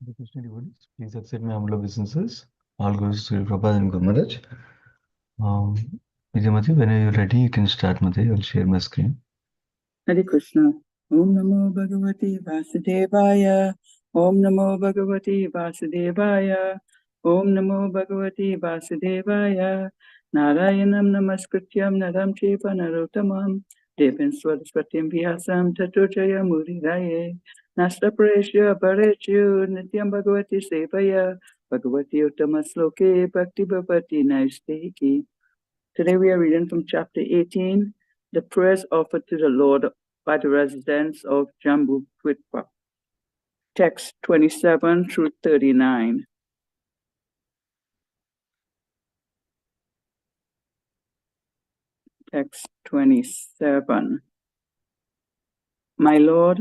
Hare Krishna devotees, please accept my humble obeisances. All goes to Prabhupada and Guru Maharaj. Um, Vijay Mati, when are you ready? You can start, Mati. I'll share my screen. Hare Krishna. Om Namo Bhagavate Vasudevaya. Om Namo Bhagavate Vasudevaya. Om Namo Bhagavate Vasudevaya. Narayanam Namaskrityam Naram Cheva Narottamam. Devim Swadaswatim Vyasam Tato Muriraye. Nasta Preshya Parechyu Nityam Bhagavati Sevaya. Bhagavati Uttama Sloke Bhakti Bhavati Naisteki. Today we are reading from chapter 18, the prayers offered to the Lord by the residents of Jambudvipa. Text 27 through 39. Text 27. My Lord,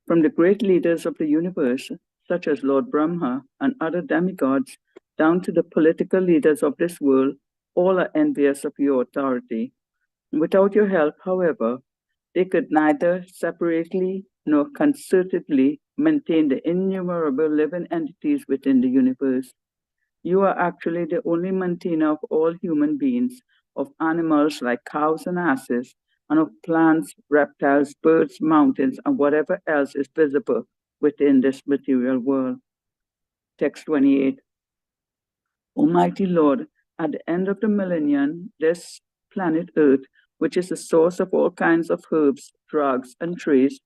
from the great leaders of the universe, such as Lord Brahma and other demigods, down to the political leaders of this world, all are envious of your authority. Without your help, however, they could neither separately nor concertedly maintain the innumerable living entities within the universe. You are actually the only maintainer of all human beings, of animals like cows and asses, and of plants, reptiles, birds, mountains, and whatever else is visible within this material world. Text 28. Almighty Lord, at the end of the millennium, this planet Earth, which is the source of all kinds of herbs, drugs, and trees,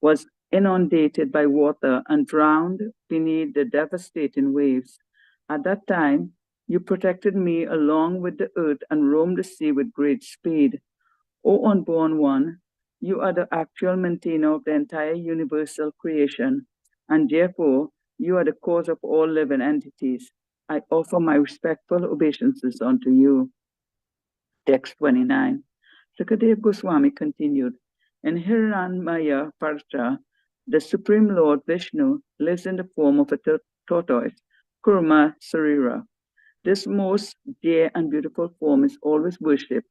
was inundated by water and drowned beneath the devastating waves. At that time, you protected me along with the earth and roamed the sea with great speed. O unborn one, you are the actual maintainer of the entire universal creation, and therefore you are the cause of all living entities. I offer my respectful obeisances unto you. Text 29. Sukadeva Goswami continued, in Hiranmaya Parsha, the Supreme Lord Vishnu lives in the form of a tortoise, Kurma Sarira. This most dear and beautiful form is always worshipped,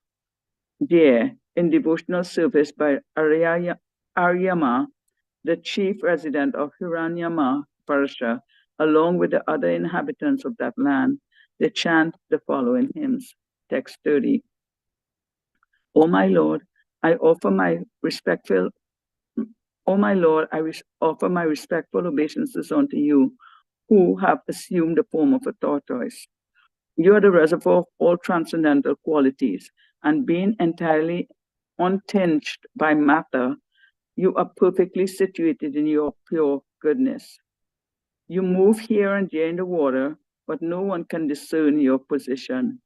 dear, in devotional service by Aryama, the chief resident of Hiranyama Parsha, along with the other inhabitants of that land. They chant the following hymns. Text 30. O my Lord, I offer my respectful offer my respectful obeisances unto you, who have assumed the form of a tortoise. You are the reservoir of all transcendental qualities, and being entirely untinged by matter, you are perfectly situated in your pure goodness. You move here and there in the water, but no one can discern your position.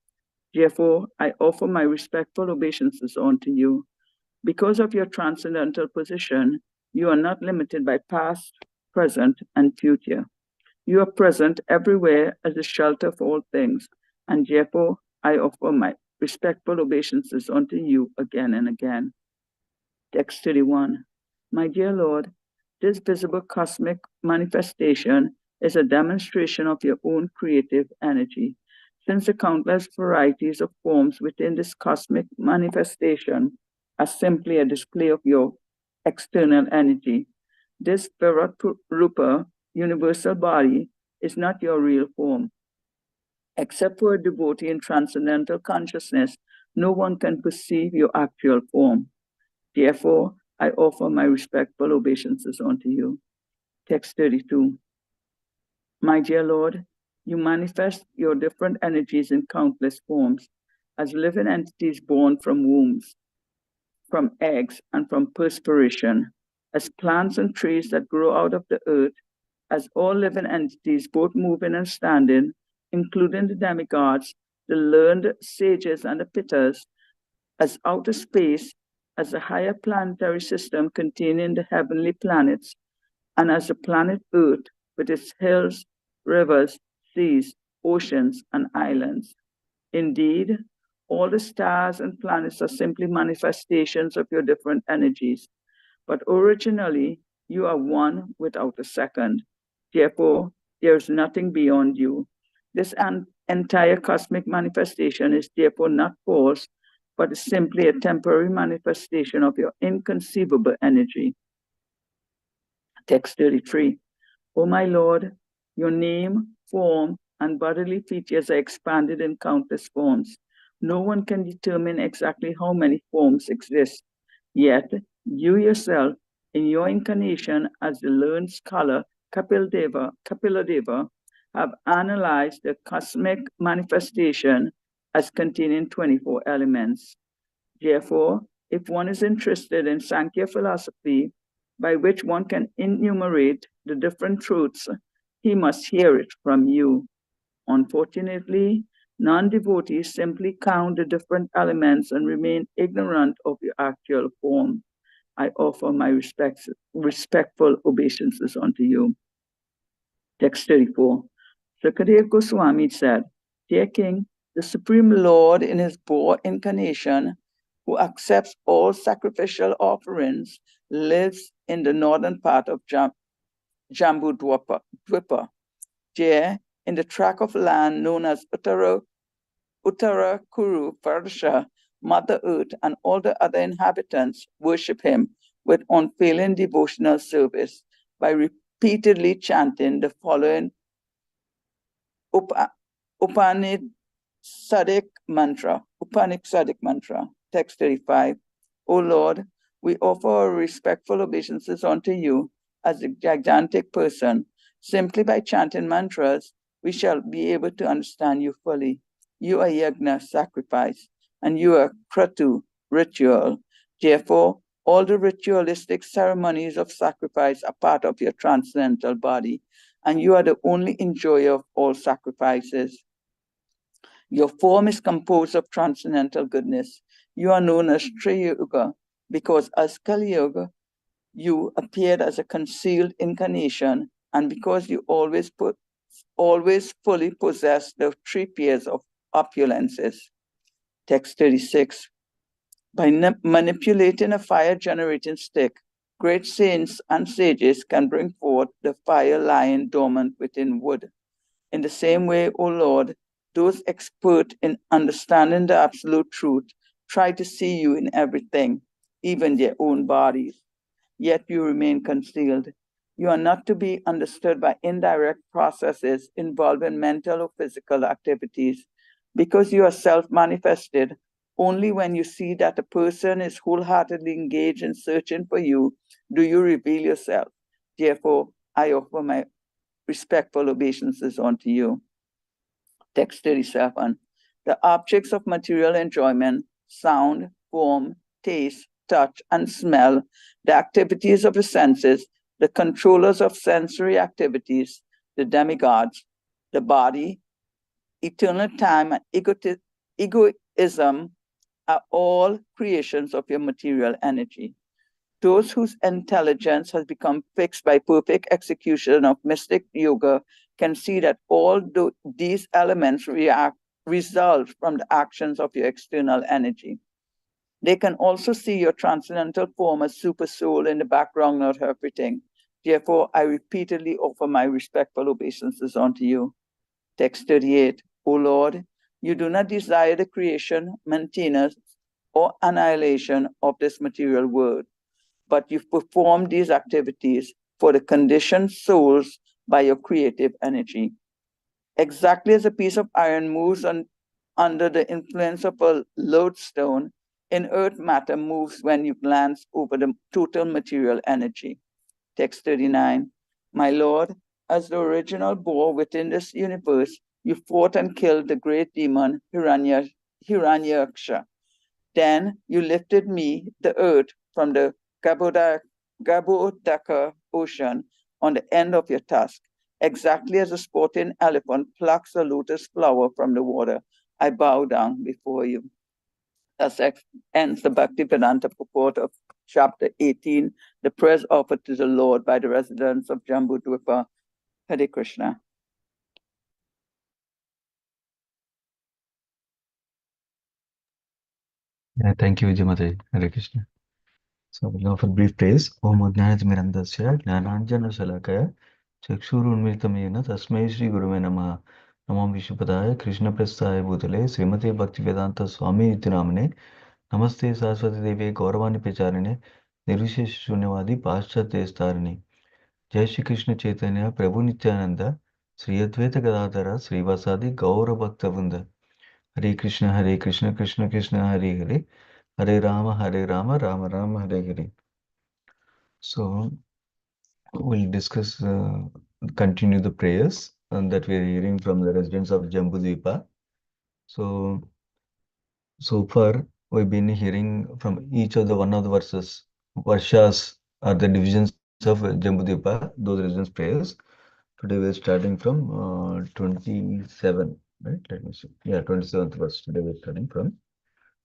Therefore, I offer my respectful obeisances unto you. Because of your transcendental position, you are not limited by past, present, and future. You are present everywhere as the shelter of all things, and therefore I offer my respectful obeisances unto you again and again. Text 31. My dear Lord, this visible cosmic manifestation is a demonstration of your own creative energy. Since the countless varieties of forms within this cosmic manifestation are simply a display of your external energy, this Virat Rupa, universal body, is not your real form. Except for a devotee in transcendental consciousness, no one can perceive your actual form. Therefore, I offer my respectful obeisances unto you. Text 32. My dear Lord, you manifest your different energies in countless forms, as living entities born from wombs, from eggs, and from perspiration, as plants and trees that grow out of the earth, as all living entities, both moving and standing, including the demigods, the learned sages, and the pittas, as outer space, as the higher planetary system containing the heavenly planets, and as the planet Earth with its hills, rivers, seas, oceans, and islands. Indeed, all the stars and planets are simply manifestations of your different energies, but originally you are one without a second. Therefore, there is nothing beyond you. This entire cosmic manifestation is therefore not false, but is simply a temporary manifestation of your inconceivable energy. Text 33. O my Lord, Your name, form, and bodily features are expanded in countless forms. No one can determine exactly how many forms exist. Yet, you yourself, in your incarnation as the learned scholar Kapiladeva, have analyzed the cosmic manifestation as containing 24 elements. Therefore, if one is interested in Sankhya philosophy, by which one can enumerate the different truths, he must hear it from you. Unfortunately, non-devotees simply count the different elements and remain ignorant of your actual form. I offer my respectful obeisances unto you. Text 34. Sukadeva Goswami said, Dear King, the Supreme Lord in his Boar incarnation, who accepts all sacrificial offerings, lives in the northern part of Jambudvipa. There, in the tract of land known as Uttara Kuru Varsha, Mother Earth and all the other inhabitants worship him with unfailing devotional service by repeatedly chanting the following Upanishadic mantra. Text 35. O Lord, we offer our respectful obeisances unto you as a gigantic person. Simply by chanting mantras, we shall be able to understand you fully. You are yagna, sacrifice, and you are kratu, ritual. Therefore, all the ritualistic ceremonies of sacrifice are part of your transcendental body, and you are the only enjoyer of all sacrifices. Your form is composed of transcendental goodness. You are known as Triyuga because as Kali Yuga, you appeared as a concealed incarnation, and because you always fully possess the 3 pairs of opulences. Text 36. By manipulating a fire-generating stick, great saints and sages can bring forth the fire lying dormant within wood. In the same way, O Lord, those expert in understanding the absolute truth try to see you in everything, even their own bodies. Yet you remain concealed. You are not to be understood by indirect processes involving mental or physical activities, because you are self-manifested. Only when you see that a person is wholeheartedly engaged in searching for you do you reveal yourself. Therefore, I offer my respectful obeisances unto you. Text 37. The objects of material enjoyment, sound, form, taste, touch, and smell, the activities of the senses, the controllers of sensory activities, the demigods, the body, eternal time, and egoism are all creations of your material energy. Those whose intelligence has become fixed by perfect execution of mystic yoga can see that all these elements result from the actions of your external energy. They can also see your transcendental form as super soul in the background of everything. Therefore, I repeatedly offer my respectful obeisances unto you. Text 38. O Lord, you do not desire the creation, maintenance, or annihilation of this material world, but you've performed these activities for the conditioned souls by your creative energy. Exactly as a piece of iron moves under the influence of a lodestone, inert matter moves when you glance over the total material energy. Text 39. My Lord, as the original boar within this universe, you fought and killed the great demon Hiranyaksha. Then you lifted me, the earth, from the Gabodaka ocean on the end of your tusk. Exactly as a sporting elephant plucks a lotus flower from the water, I bow down before you. Thus ends the Bhaktivedanta purport of chapter 18, the prayers offered to the Lord by the residents of Jambudvipa. Hare Krishna. Thank you, Vijay. Hare Krishna. So we'll offer brief praise. Om Ajnanatirandasya Jnananjana Shalakaya Chakshurunmritamena Tasmai Shri Guruve Namaha. Namam Vishnupadaya Krishna Prasthaya Bhutale Srimate Bhaktivedanta Swami Iti Namane Namaste Saraswati Devi Gauravani Pecharine Nirvishesh Shunyavadi Paschat Destarine. Jai Shri Krishna Chaitanya Prabhu Nityananda Sri Advaita Gadadhara Srivasadi Gaura Bhakta Vrinda. Hare Krishna, Krishna Krishna, Hare Hare, Hare Rama, Rama Rama, Hare Hare. So we'll discuss, continue the prayers that we are hearing from the residents of Jambudvipa. So far we've been hearing from each of the one of the verses. Varshas are the divisions of Jambudvipa, those residents' prayers. Today we're starting from 27, right? Let me see. Yeah, 27th verse. Today we're starting from.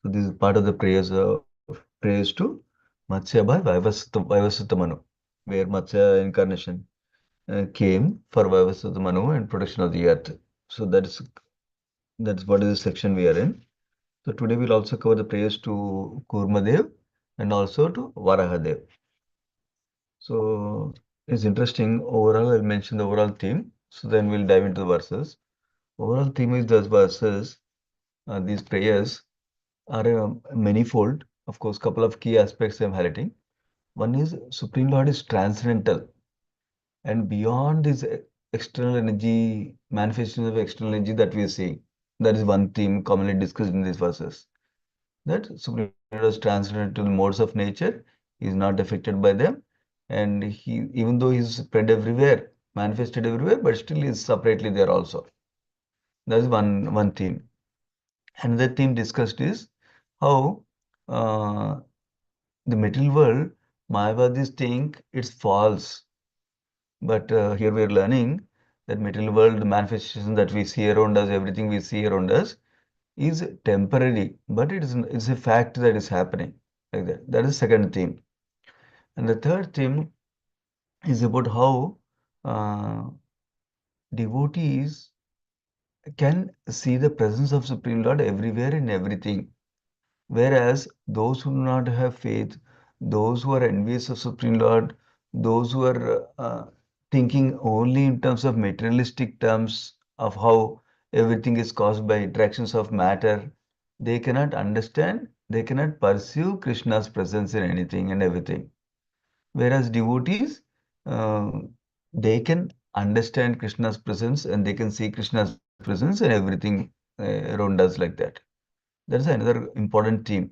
So this is part of the prayers to Matsya by Vaivasutta Manu, where Matsya incarnation came for Vaivasutta Manu and protection of the earth. So that's what is the section we are in. So today we'll also cover the prayers to Kurmadev and also to Varahadev. So it's interesting. Overall, I'll mention the overall theme. So then we'll dive into the verses. Overall theme is those verses, these prayers are manifold. Of course, couple of key aspects I'm highlighting. One is Supreme Lord is transcendental and beyond this external energy, manifestation of external energy that we are seeing. That is one theme commonly discussed in these verses. That Supreme Lord is transcendental modes of nature, he is not affected by them, and he, even though he is spread everywhere, manifested everywhere, but still he is separately there also. That is one theme. Another theme discussed is how uh, the material world, Mayavadis think it's false. But here we are learning that material world, the manifestation that we see around us, everything we see around us is temporary, but it's a fact that is happening like that. That is the second theme. And the third theme is about how uh, devotees can see the presence of Supreme Lord everywhere in everything. Whereas those who do not have faith, those who are envious of Supreme Lord, those who are thinking only in terms of materialistic terms of how everything is caused by interactions of matter, they cannot understand, they cannot perceive Krishna's presence in anything and everything. Whereas devotees, uh, they can understand Krishna's presence and they can see Krishna's presence in everything around us like that. That is another important theme.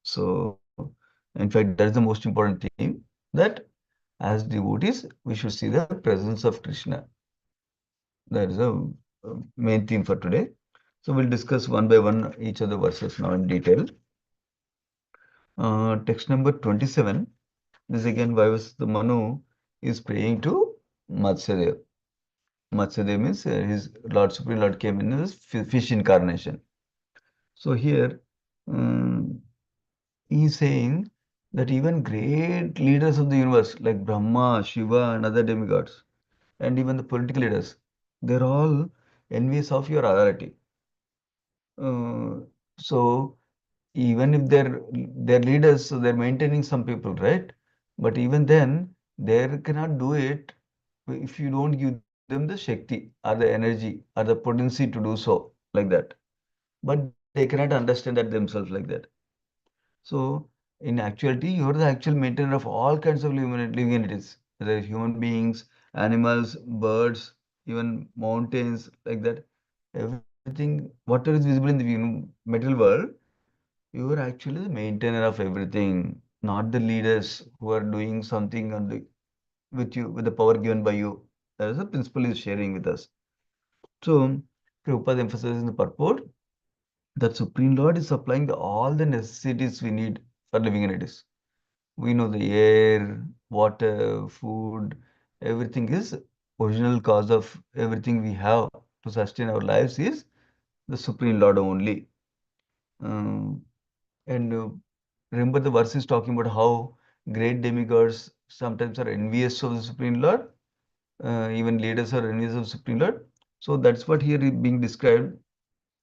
So, in fact, that is the most important theme that as devotees, we should see the presence of Krishna. That is a main theme for today. So, we'll discuss one by one each of the verses now in detail. Text number 27. This again, the Manu is praying to Matsyadev. Matsyadev means his Lord Supreme Lord came in his fish incarnation. So, here, um, he is saying that even great leaders of the universe like Brahma, Shiva, and other demigods, and even the political leaders, they're all envious of your authority. Uh, so even if they're leaders, so they're maintaining some people, right? But even then, they cannot do it if you don't give them the Shakti or the energy or the potency to do so like that. But they cannot understand that themselves like that. So, in actuality, you're the actual maintainer of all kinds of living entities, whether human beings, animals, birds, even mountains, like that. Everything, whatever is visible in the material world, you are actually the maintainer of everything, not the leaders who are doing something with you, with the power given by you. That is the principle is sharing with us. So, Prabhupada emphasizes in the purport that Supreme Lord is supplying all the necessities we need for living entities. We know the air, water, food, everything is original cause of everything we have to sustain our lives is the Supreme Lord only. Um, and remember the verse is talking about how great demigods sometimes are envious of the Supreme Lord. Even leaders are envious of Supreme Lord. So that's what here is being described.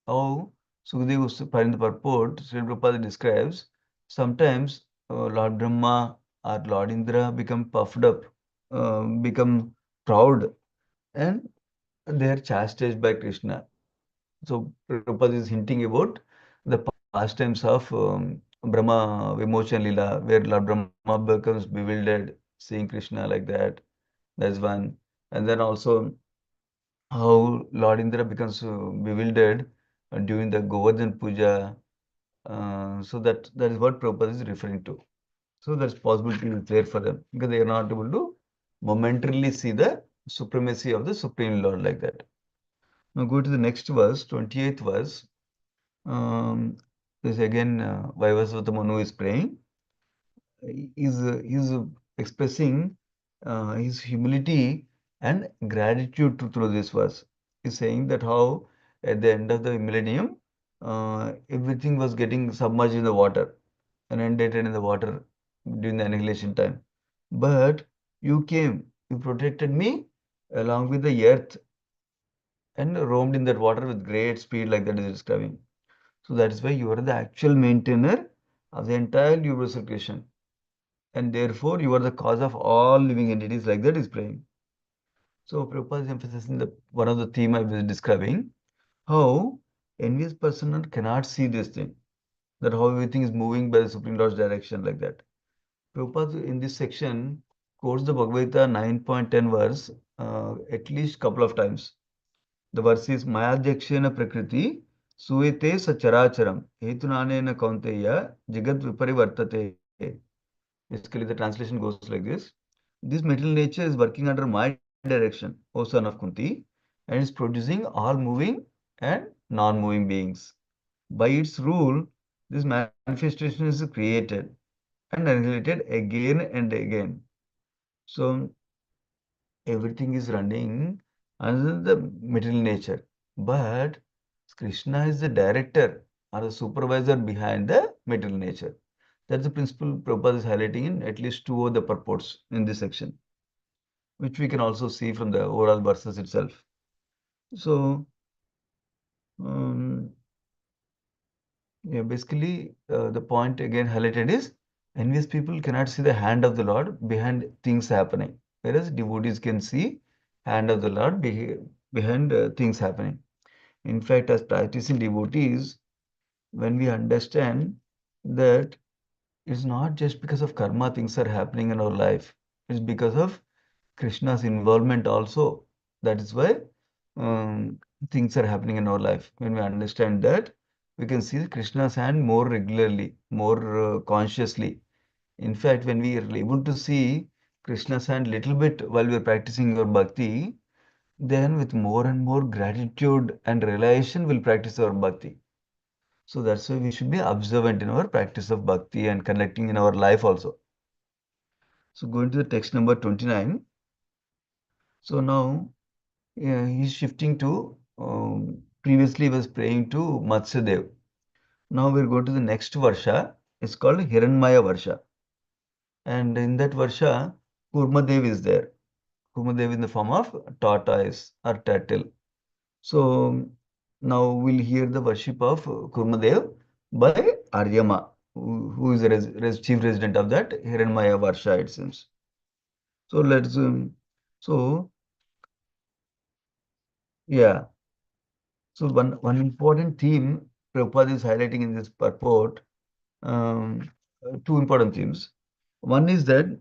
How Sukadeva Goswami in the purport, Sri Prabhupada describes sometimes Lord Brahma or Lord Indra become puffed up, become proud, and they are chastised by Krishna. So Prabhupada is hinting about the pastimes of Brahma Vimochan Lila, where Lord Brahma becomes bewildered, seeing Krishna like that. That's one. And then also how Lord Indra becomes bewildered during the Govardhan Puja. So that is what Prabhupada is referring to. So that's possibility is there for them because they are not able to momentarily see the supremacy of the Supreme Lord like that. Now go to the next verse, 28th verse. This again, Vaivasvata Manu is praying. He's expressing his humility and gratitude through this verse. He's saying that how at the end of the millennium, everything was getting submerged in the water, inundated in the water during the annihilation time. But you came, you protected me along with the earth and roamed in that water with great speed, like that is describing. So that is why you are the actual maintainer of the entire universal creation. And therefore you are the cause of all living entities, like that is praying. So Prabhupada is emphasizing the one of the theme I was describing, how envious person cannot see this thing, that how everything is moving by the Supreme Lord's direction like that. Prabhupada in this section quotes the Bhagavad Gita 9.10 verse at least couple of times. The verse is Mayadhyakshena Prakriti Suete Sacharacharam Hetunanena Kaunteya Jagat Viparivartate. Basically, the translation goes like this. This material nature is working under my direction, O son of Kunti, and is producing all moving and non-moving beings. By its rule, this manifestation is created and annihilated again and again. So everything is running under the material nature. But Krishna is the director or the supervisor behind the material nature. That's the principle Prabhupada is highlighting in at least two of the purports in this section, which we can also see from the overall verses itself. So, um, yeah, basically, the point again highlighted is envious people cannot see the hand of the Lord behind things happening, whereas devotees can see hand of the Lord behind things happening. In fact, as practicing devotees, when we understand that it's not just because of karma things are happening in our life, it's because of Krishna's involvement also. That is why um, things are happening in our life. When we understand that, we can see Krishna's hand more regularly, more consciously. In fact, when we are able to see Krishna's hand little bit while we are practicing our bhakti, then with more and more gratitude and realization, we'll practice our bhakti. So that's why we should be observant in our practice of bhakti and connecting in our life also. So going to the text number 29. So now he's shifting to previously he was praying to Matsyadev. Now we'll go to the next Varsha. It's called Hiranmaya Varsha. And in that Varsha, Kurmadev is there. Kurmadev in the form of tortoise or turtle. So now we'll hear the worship of Kurmadev by Aryama, who is the chief resident of that Hiranmaya Varsha, it seems. So let's, so yeah. So one important theme Prabhupada is highlighting in this purport, um, two important themes. One is that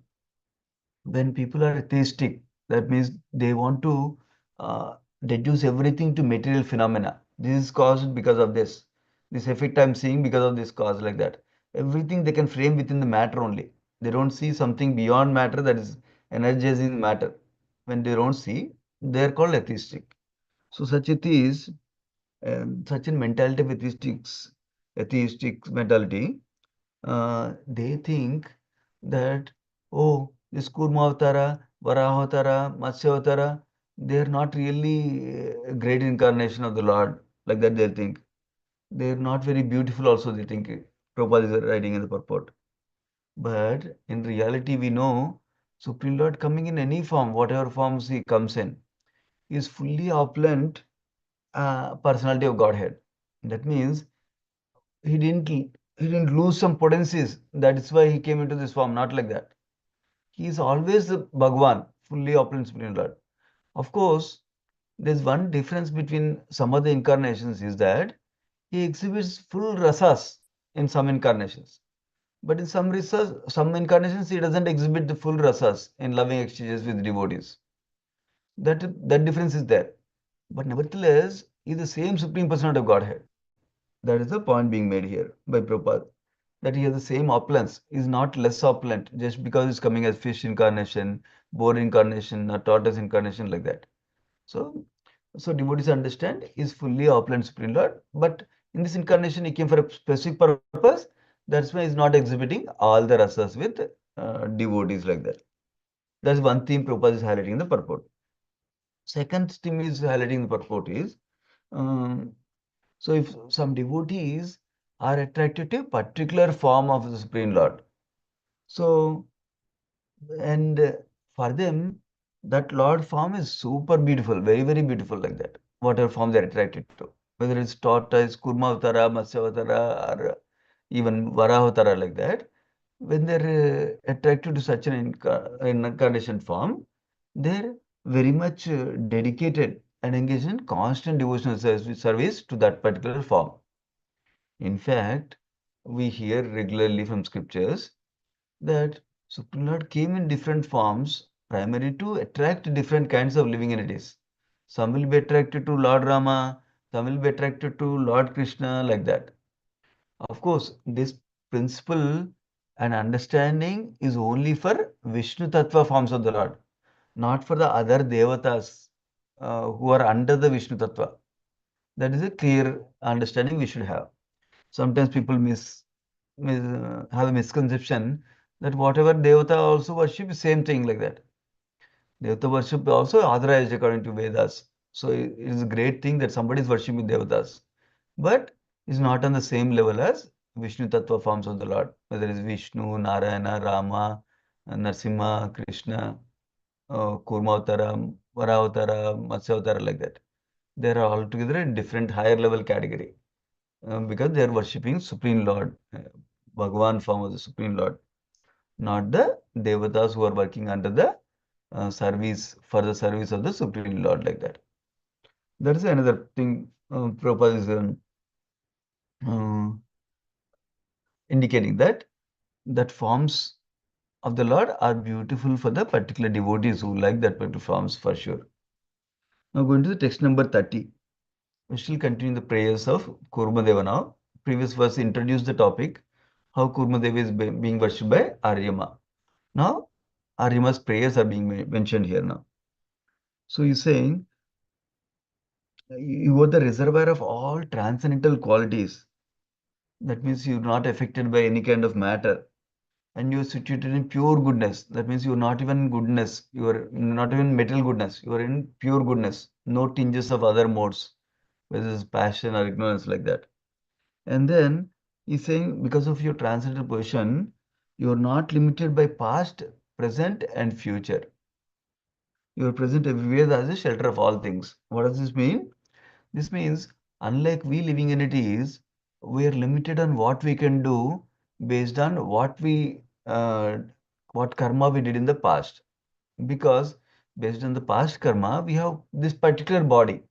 when people are atheistic, that means they want to uh, reduce everything to material phenomena. This is caused because of this. This effect I'm seeing because of this cause, like that. Everything they can frame within the matter only. They don't see something beyond matter that is energizing matter. When they don't see, they are called atheistic. So such it is, such a mentality of atheistic mentality, they think that, oh, this Kurma Avatara, Varaha Avatara, Matsya Avatara, they are not really a great incarnation of the Lord, like that they think. They are not very beautiful also, they think. Prabhupada is writing in the purport. But in reality, we know Supreme Lord coming in any form, whatever forms he comes in, is fully opulent personality of Godhead. That means he didn't lose some potencies. That is why he came into this form, not like that. He is always the Bhagwan, fully opulent Supreme Lord. Of course, there's one difference between some other incarnations is that he exhibits full rasas in some incarnations. But in some incarnations, he doesn't exhibit the full rasas in loving exchanges with devotees. That difference is there. but nevertheless is the same Supreme Personality of Godhead. That is the point being made here by Prabhupada. That he has the same opulence, is not less opulent just because he's coming as fish incarnation, boar incarnation, or tortoise incarnation like that. So, so devotees understand is fully opulent Supreme Lord, but in this incarnation he came for a specific purpose. That's why he's not exhibiting all the rasas with devotees like that. That's one theme Prabhupada is highlighting in the purport. Second theme is highlighting in the purport is um, so if some devotees are attracted to a particular form of the Supreme Lord, so and for them that Lord form is super beautiful, very, very beautiful like that. Whatever form they're attracted to, whether it's tortoise, Kurmavatara, Matsyavatara, or even Varahatara like that, when they're attracted to such an incarnation form, they're very much dedicated and engaged in constant devotional service to that particular form. In fact, we hear regularly from scriptures that Supreme Lord came in different forms primarily to attract different kinds of living entities. Some will be attracted to Lord Rama, some will be attracted to Lord Krishna, like that. Of course, this principle and understanding is only for Vishnu Tattva forms of the Lord, not for the other Devatas who are under the Vishnu Tattva. That is a clear understanding we should have. Sometimes people have a misconception that whatever Devata also worship is same thing like that. Devata worship also authorized according to Vedas. So it is a great thing that somebody is worshipping Devatas. But is not on the same level as Vishnu Tattva forms of the Lord, whether it's Vishnu, Narayana, Rama, Narsimha, Krishna, Kurmavatara, Varavatara, Matsyavatara, like that. They are all together in different higher level category because they are worshipping Supreme Lord, Bhagavan form of the Supreme Lord, not the Devatas who are working under the service for the service of the Supreme Lord like that. That is another thing Prabhupada is uh, indicating that forms of the Lord are beautiful for the particular devotees who like that particular forms for sure. Now going to the text number 30. We still continue the prayers of Kurmadeva now. Previous verse introduced the topic how Kurmadeva is being worshipped by Aryama. Now Aryama's prayers are being mentioned here now. So he's saying you are the reservoir of all transcendental qualities. That means you're not affected by any kind of matter. And you're situated in pure goodness. That means you're not even goodness. You are not even material goodness. You are in pure goodness. No tinges of other modes, whether it's passion or ignorance like that. And then he's saying because of your transcendental position, you're not limited by past, present, and future. You are present everywhere as a shelter of all things. What does this mean? This means, unlike we living entities, we are limited on what we can do based on what karma we did in the past. Because based on the past karma, we have this particular body,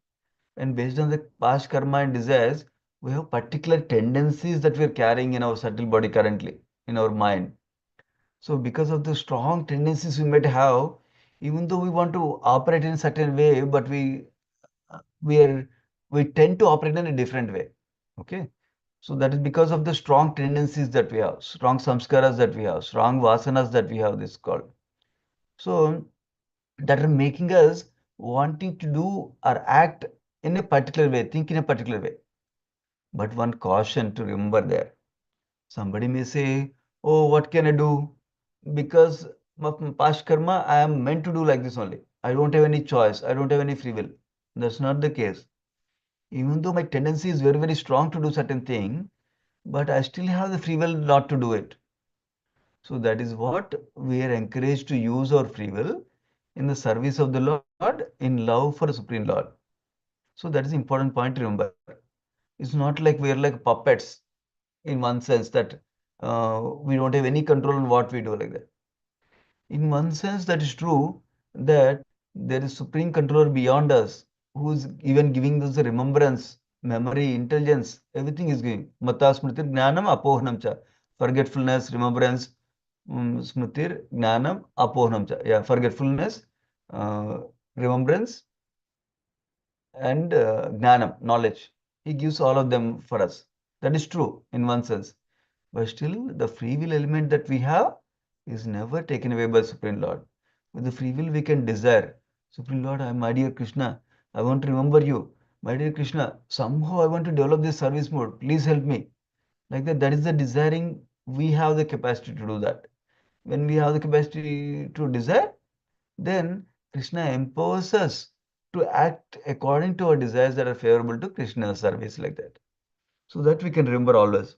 and based on the past karma and desires, we have particular tendencies that we are carrying in our subtle body currently in our mind. So, because of the strong tendencies we might have, even though we want to operate in a certain way, but we are we tend to operate in a different way. Okay, so that is because of the strong tendencies that we have, strong samskaras that we have, strong vasanas that we have, this called. So that are making us wanting to do or act in a particular way, think in a particular way. But one caution to remember there. Somebody may say, oh, what can I do? Because of past karma, I am meant to do like this only. I don't have any choice. I don't have any free will. That's not the case. Even though my tendency is very, very strong to do certain thing, but I still have the free will not to do it. So that is what we are encouraged to use our free will in the service of the Lord in love for the Supreme Lord. So that is important point to remember. It's not like we are like puppets in one sense that we don't have any control on what we do like that. In one sense, that is true that there is supreme controller beyond us who is even giving us the remembrance, memory, intelligence, everything is giving. Mata smritir jnanam apohanam cha. Forgetfulness, remembrance, smritir jnanam apohanam cha. Yeah, forgetfulness, uh, remembrance, and gnanam, knowledge. He gives all of them for us. That is true in one sense. But still, the free will element that we have is never taken away by Supreme Lord. With the free will, we can desire, Supreme Lord, my dear Krishna, I want to remember you. My dear Krishna, somehow I want to develop this service mode. Please help me. Like that, that is the desiring. We have the capacity to do that. When we have the capacity to desire, then Krishna empowers us to act according to our desires that are favorable to Krishna's service, like that. So that we can remember always.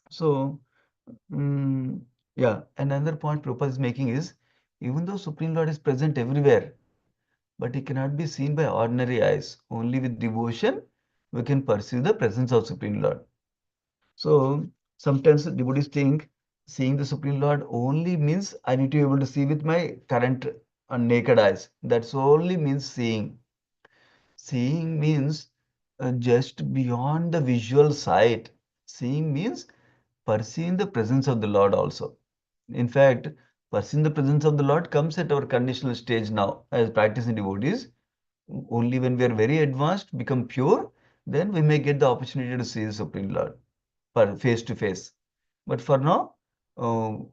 So, yeah, and another point Prabhupada is making is, even though Supreme Lord is present everywhere, but he cannot be seen by ordinary eyes. Only with devotion we can perceive the presence of Supreme Lord. So sometimes devotees think seeing the Supreme Lord only means I need to be able to see with my current naked eyes. That's only means seeing. Seeing means just beyond the visual sight. Seeing means perceiving the presence of the Lord also. In fact, perceiving the presence of the Lord comes at our conditional stage now as practicing devotees. Only when we are very advanced, become pure, then we may get the opportunity to see the Supreme Lord face to face. But for now,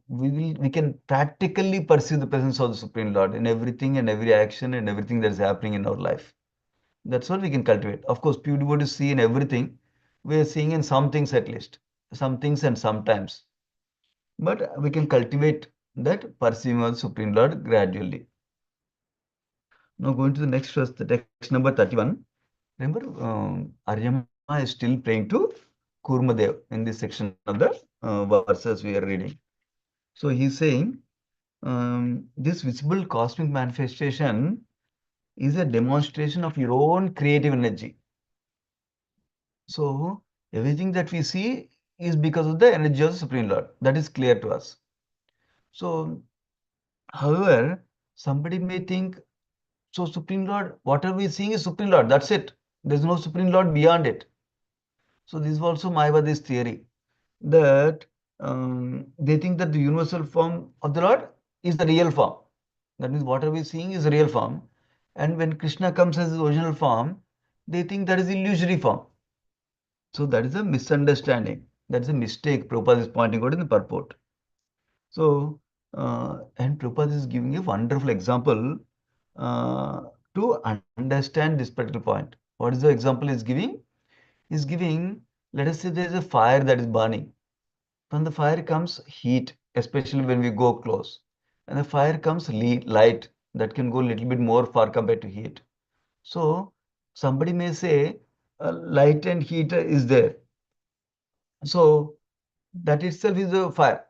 we can practically perceive the presence of the Supreme Lord in everything and every action and everything that is happening in our life. That's what we can cultivate. Of course, pure devotees see in everything. We are seeing in some things at least, some things and sometimes. But we can cultivate that perceiving of the Supreme Lord gradually. Now going to the next verse, the text number 31. Remember, Aryama is still praying to Kurmadev in this section of the verses we are reading. So he's saying, this visible cosmic manifestation is a demonstration of your own creative energy. So everything that we see is because of the energy of the Supreme Lord. That is clear to us. So, however, somebody may think, so Supreme Lord, whatever we seeing is Supreme Lord. That's it. There's no Supreme Lord beyond it. So this is also Mayavadi's theory that they think that the universal form of the Lord is the real form. That means whatever we seeing is real form. And when Krishna comes as his original form, they think that is illusory form. So that is a misunderstanding. That's a mistake Prabhupada is pointing out in the purport. So, and Prabhupada is giving a wonderful example to understand this particular point. What is the example he's giving? He's giving, let us say there is a fire that is burning. From the fire comes heat, especially when we go close. And the fire comes light that can go a little bit more far compared to heat. So somebody may say light and heat is there. So that itself is a fire.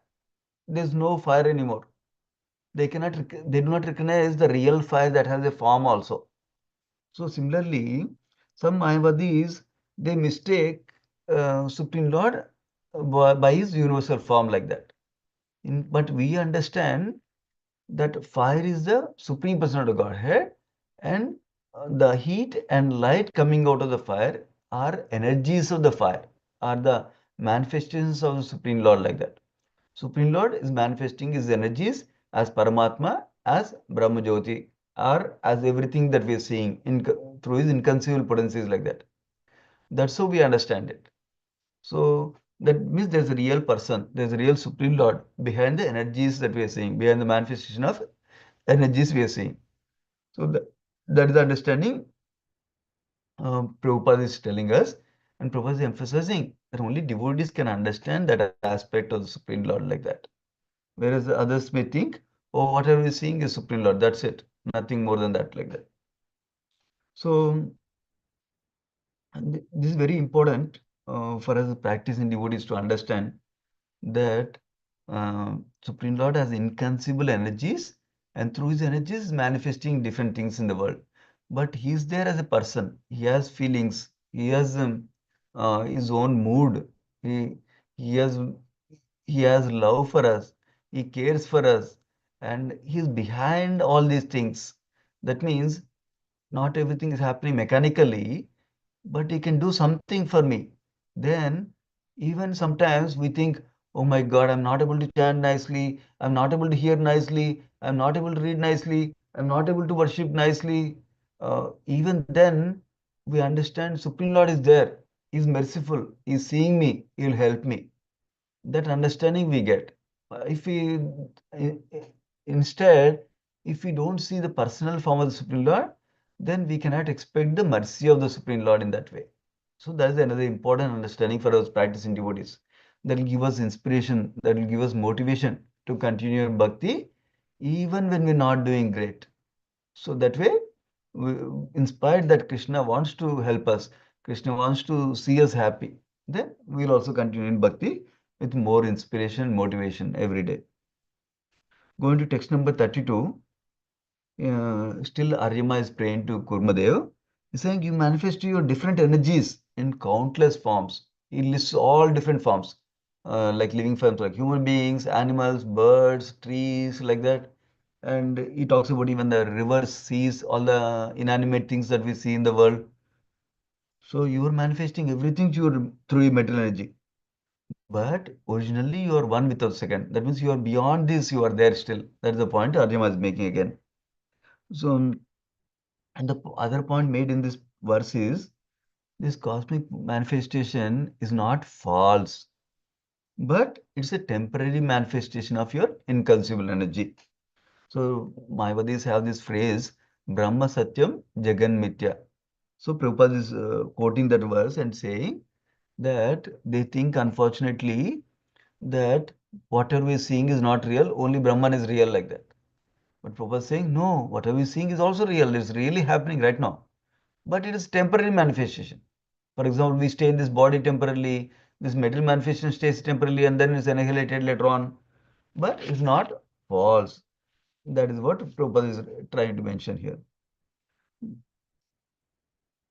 There's no fire anymore. They do not recognize the real fire that has a form also. So similarly, some Mayavadis, they mistake Supreme Lord by his universal form like that. But we understand that fire is the supreme person of the Godhead, and the heat and light coming out of the fire are energies of the fire, are the manifestations of the Supreme Lord like that. Supreme Lord is manifesting his energies as Paramatma, as Brahma Jyoti, or as everything that we are seeing through his inconceivable potencies like that. That's how we understand it. So that means there's a real person, there's a real Supreme Lord behind the energies that we are seeing, behind the manifestation of energies we are seeing. So that is the understanding Prabhupada is telling us, and Prabhupada is emphasizing that only devotees can understand that aspect of the Supreme Lord like that. Whereas the others may think, oh, whatever we're seeing is Supreme Lord, that's it, nothing more than that like that. So this is very important for us practicing devotees to understand that Supreme Lord has inconceivable energies, and through his energies manifesting different things in the world. But he is there as a person. He has feelings. He has his own mood. He he has he has love for us. He cares for us, and he's behind all these things. That means not everything is happening mechanically, but he can do something for me. Then, even sometimes we think, oh my God, I'm not able to chant nicely, I'm not able to hear nicely, I'm not able to read nicely, I'm not able to worship nicely. Even then, we understand Supreme Lord is there, He's merciful, He's seeing me, He'll help me. That understanding we get. If we i- i- instead, if we don't see the personal form of the Supreme Lord, then we cannot expect the mercy of the Supreme Lord in that way. So that is another important understanding for us practicing devotees. That will give us inspiration, that will give us motivation to continue bhakti, even when we're not doing great. So that way, we, inspired that Krishna wants to help us, Krishna wants to see us happy, then we'll also continue in bhakti with more inspiration, motivation every day. Going to text number 32, still Aryama is praying to Kurmadev. He's saying, you manifest your different energies in countless forms. He lists all different forms, like living forms, like human beings, animals, birds, trees, like that. And he talks about even the rivers, seas, all the inanimate things that we see in the world. So you are manifesting everything through your material energy. But originally you are one without second. That means you are beyond this, you are there still. That's the point Arjuna is making again. So, and the other point made in this verse is this cosmic manifestation is not false, but it's a temporary manifestation of your inconsumable energy. So, Mayavadis have this phrase, Brahma Satyam Jagan Mithya. So, Prabhupada is quoting that verse and saying that they think, unfortunately, that whatever we're seeing is not real, only Brahman is real, like that. But Prabhupada is saying, no, whatever we're seeing is also real. It's really happening right now. But it is temporary manifestation. For example, we stay in this body temporarily, this material manifestation stays temporarily and then is annihilated later on. But it's not false. That is what Prabhupada is trying to mention here.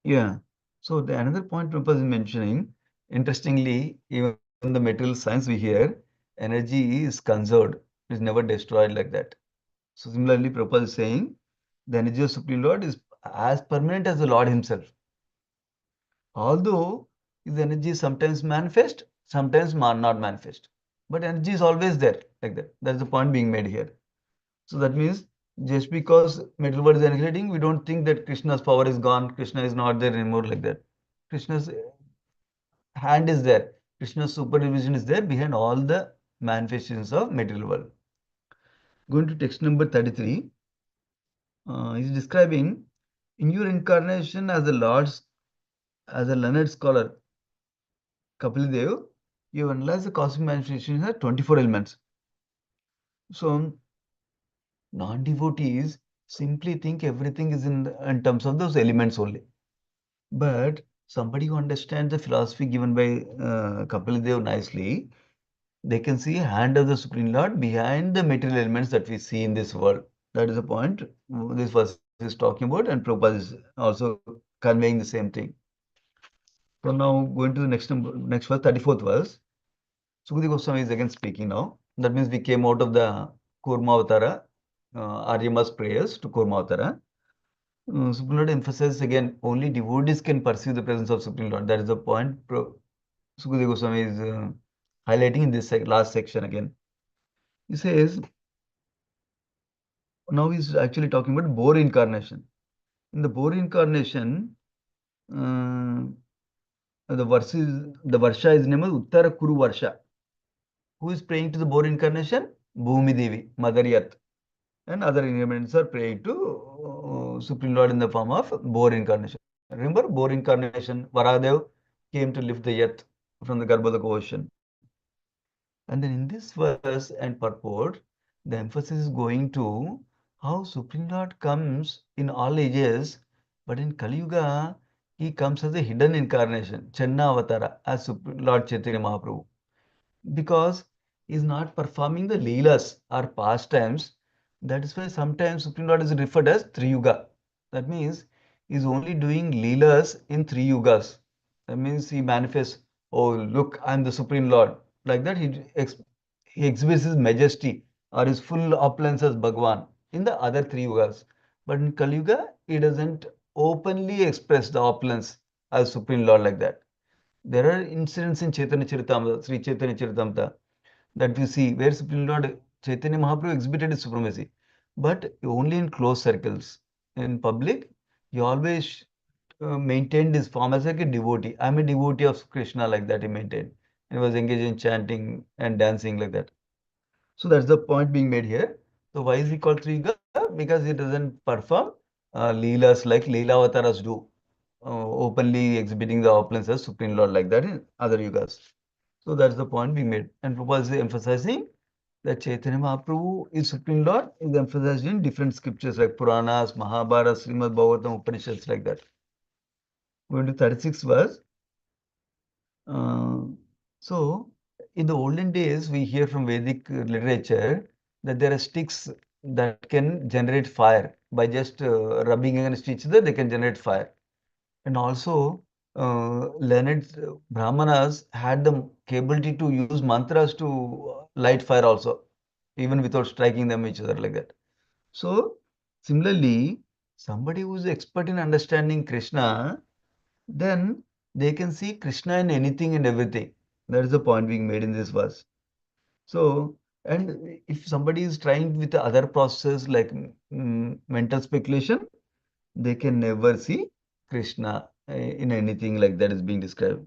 Yeah. So the another point Prabhupada is mentioning, interestingly, even the material science we hear, energy is conserved, it is never destroyed like that. So similarly, Prabhupada is saying the energy of Supreme Lord is as permanent as the Lord Himself. Although his energy is sometimes manifest, sometimes not manifest. But energy is always there, like that. That's the point being made here. So that means just because material world is annihilating, we don't think that Krishna's power is gone, Krishna is not there anymore, like that. Krishna's hand is there. Krishna's supervision is there behind all the manifestations of material world. Going to text number 33, he's describing in your incarnation as the Lord's, as a learned scholar, Kapil Dev, you analyze the cosmic manifestations as 24 elements. So non-devotees simply think everything is in terms of those elements only. But somebody who understands the philosophy given by Kapil Dev nicely, they can see a hand of the Supreme Lord behind the material elements that we see in this world. That is the point this verse is talking about, and Prabhupada is also conveying the same thing. So now going to the next verse, 34th verse. Sukadeva Goswami is again speaking now. That means we came out of the Kurmavatara, Aryama's prayers to Kurmavatara. Supreme Lord emphasizes again, only devotees can perceive the presence of Supreme Lord. That is the point Sukadeva Goswami is highlighting in this last section again. He says, now he's actually talking about Bohr incarnation. In the Bohr incarnation, uh, the Varsha is named Uttara Kuru Varsha. Who is praying to the Bohr incarnation? Bhumi Devi, Mother Earth. And other inhabitants are praying to Supreme Lord in the form of Bohr incarnation. Remember, Bohr incarnation, Varadev came to lift the earth from the Garbhodaka ocean. And then in this verse and purport, the emphasis is going to how Supreme Lord comes in all ages, but in Kali Yuga, he comes as a hidden incarnation, Channa Avatara, as Supreme Lord Chaitanya Mahaprabhu, because he's not performing the leelas or pastimes. That is why sometimes Supreme Lord is referred as Triyuga. That means he's only doing leelas in three yugas. That means he manifests, oh, look, I'm the Supreme Lord. Like that, he exhibits his majesty or his full opulence as Bhagwan in the other three yugas. But in Kali Yuga, he doesn't openly express the opulence as Supreme Lord like that. There are incidents in Chaitanya Charitamrita, Sri Chaitanya Charitamrita, that we see where Supreme Lord Chaitanya Mahaprabhu exhibited his supremacy, but only in close circles. In public, he always maintained his form as like a devotee. I'm a devotee of Krishna, like that he maintained. He was engaged in chanting and dancing like that. So that's the point being made here. So why is he called Triga? Because he doesn't perform leelas like Leela avatars do, openly exhibiting the opulence as Supreme Lord like that in other yugas. So that's the point being made. And Prabhupada is emphasizing that Chaitanya Mahaprabhu is Supreme Lord is emphasized in different scriptures like Puranas, Mahabharata, Srimad, Bhagavatam, Upanishads like that. Going to 36th verse. Uh, so, in the olden days, we hear from Vedic literature that there are sticks that can generate fire by just rubbing against each other, they can generate fire. And also, learned Brahmanas had the capability to use mantras to light fire also, even without striking them each other like that. So, similarly, somebody who is expert in understanding Krishna, then they can see Krishna in anything and everything. That is the point being made in this verse. So, and if somebody is trying with the other process like mental speculation, they can never see Krishna in anything like that is being described.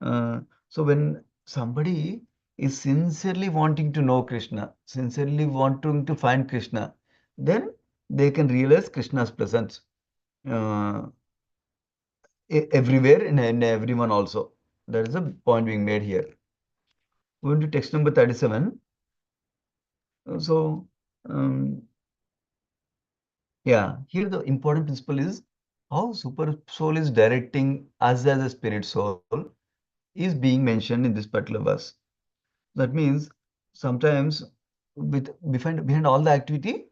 So when somebody is sincerely wanting to know Krishna, sincerely wanting to find Krishna, then they can realize Krishna's presence uh, everywhere in everyone also. That is the point being made here. Going to text number 37. So, um, yeah, here the important principle is how super soul is directing us as a spirit soul is being mentioned in this particular verse. That means sometimes behind all the activity,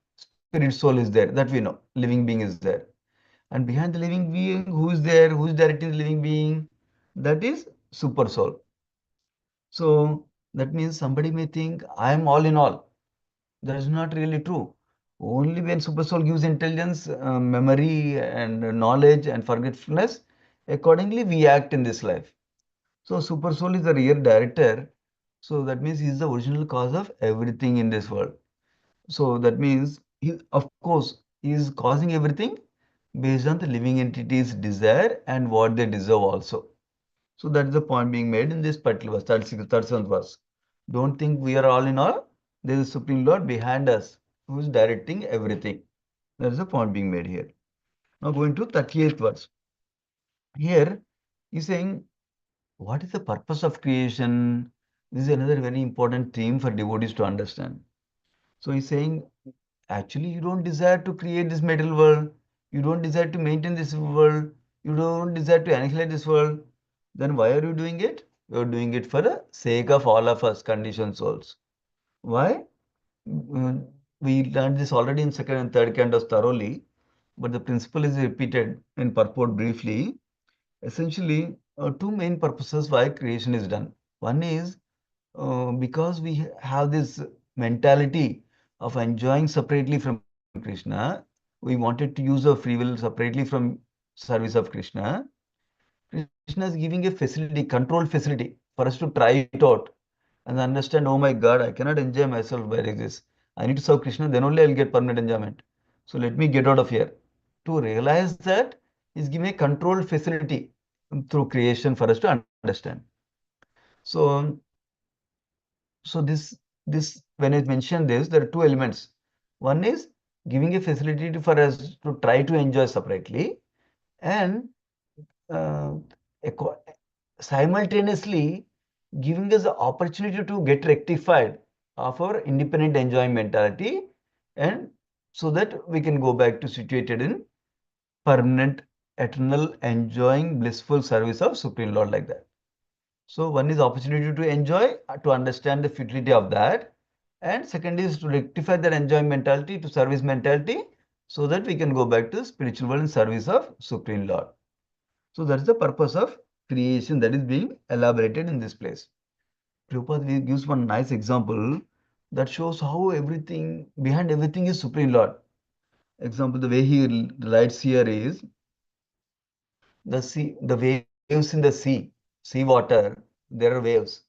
spirit soul is there. That we know, living being is there. And behind the living being, who is there? Who is directing the living being? That is super soul. So that means somebody may think I am all in all. That is not really true. Only when super soul gives intelligence, memory, and knowledge and forgetfulness, accordingly we act in this life. So super soul is the real director. So that means he is the original cause of everything in this world. So that means he, of course, he is causing everything based on the living entity's desire and what they deserve also. So that is the point being made in this particular verse, 37th verse. Don't think we are all in all. There is a Supreme Lord behind us who is directing everything. That is the point being made here. Now going to 38th verse. Here he's saying, what is the purpose of creation? This is another very important theme for devotees to understand. So he's saying, actually, you don't desire to create this material world. You don't desire to maintain this world. You don't desire to annihilate this world. Then why are you doing it? You're doing it for the sake of all of us conditioned souls. Why? We learned this already in second and third cantos thoroughly, but the principle is repeated in purport briefly. Essentially, two main purposes why creation is done. One is because we have this mentality of enjoying separately from Krishna, we wanted to use our free will separately from service of Krishna. Krishna is giving a facility, controlled facility for us to try it out and understand, oh my God, I cannot enjoy myself by like this. I need to serve Krishna, then only I'll get permanent enjoyment. So let me get out of here. To realize that is giving a controlled facility through creation for us to understand. So so this when I mention this, there are two elements. One is giving a facility for us to try to enjoy separately, and uh, simultaneously giving us the opportunity to get rectified of our independent enjoying mentality, and so that we can go back to situated in permanent, eternal, enjoying, blissful service of Supreme Lord like that. So one is opportunity to enjoy, to understand the futility of that. And second is to rectify that enjoying mentality to service mentality so that we can go back to spiritual world in service of Supreme Lord. So that's the purpose of creation that is being elaborated in this place. Prabhupada gives one nice example that shows how everything, behind everything is Supreme Lord. Example, the way he writes here is the sea, the waves in the sea water, there are waves.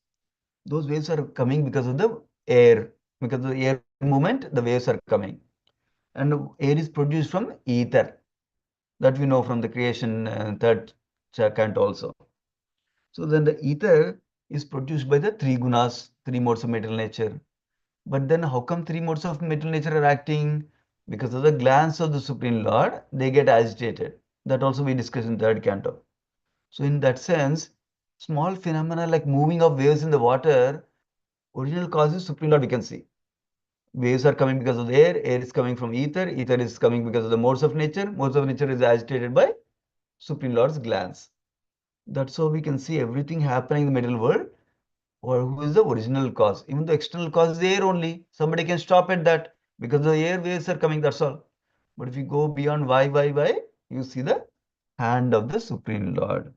Those waves are coming because of the air. Because of the air movement, the waves are coming. And air is produced from ether. That we know from the creation third canto also. So then the ether is produced by the three gunas, three modes of material nature. But then how come three modes of material nature are acting? Because of the glance of the Supreme Lord, they get agitated. That also we discussed in third canto. So in that sense, small phenomena like moving of waves in the water, original cause is Supreme Lord we can see. Waves are coming because of the air is coming from ether is coming because of the modes of nature is agitated by Supreme Lord's glance. That's how we can see everything happening in the material world, or who is the original cause. Even the external cause is air only. Somebody can stop at that because the air waves are coming, that's all. But if you go beyond why, you see the hand of the Supreme Lord.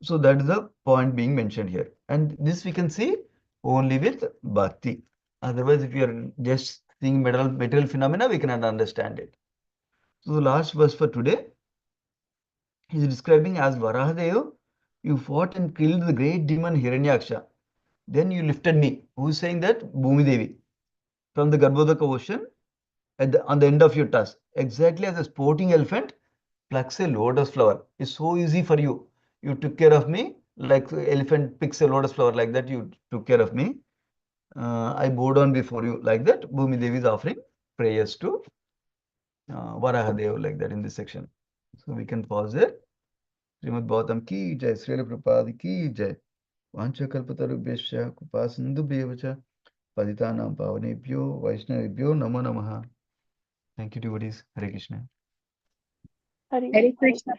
So that is the point being mentioned here. And this we can see only with bhakti. Otherwise, if you are just seeing material phenomena, we cannot understand it. So the last verse for today is describing as Varahadev, you fought and killed the great demon Hiranyaksha. Then you lifted me. Who is saying that? Bhumi Devi. From the Garbhodaka ocean on the end of your tusk. Exactly as a sporting elephant plucks a lotus flower. It's so easy for you. You took care of me like the elephant picks a lotus flower, like that you took care of me. I bow down before you, like that. Bhumi Devi is offering prayers to Varahadev, like that in this section. So we can pause there. Srimad Bhagavatam ki jai, Srila Prabhupada ki jai. Vanchakalpatarubhyasya कृपा सिंधुभ्येव च पतितानां पावनेभ्यो वैष्णवेभ्यो नमो नमः. Thank you, devotees. Hare Krishna. Hare Hare Krishna.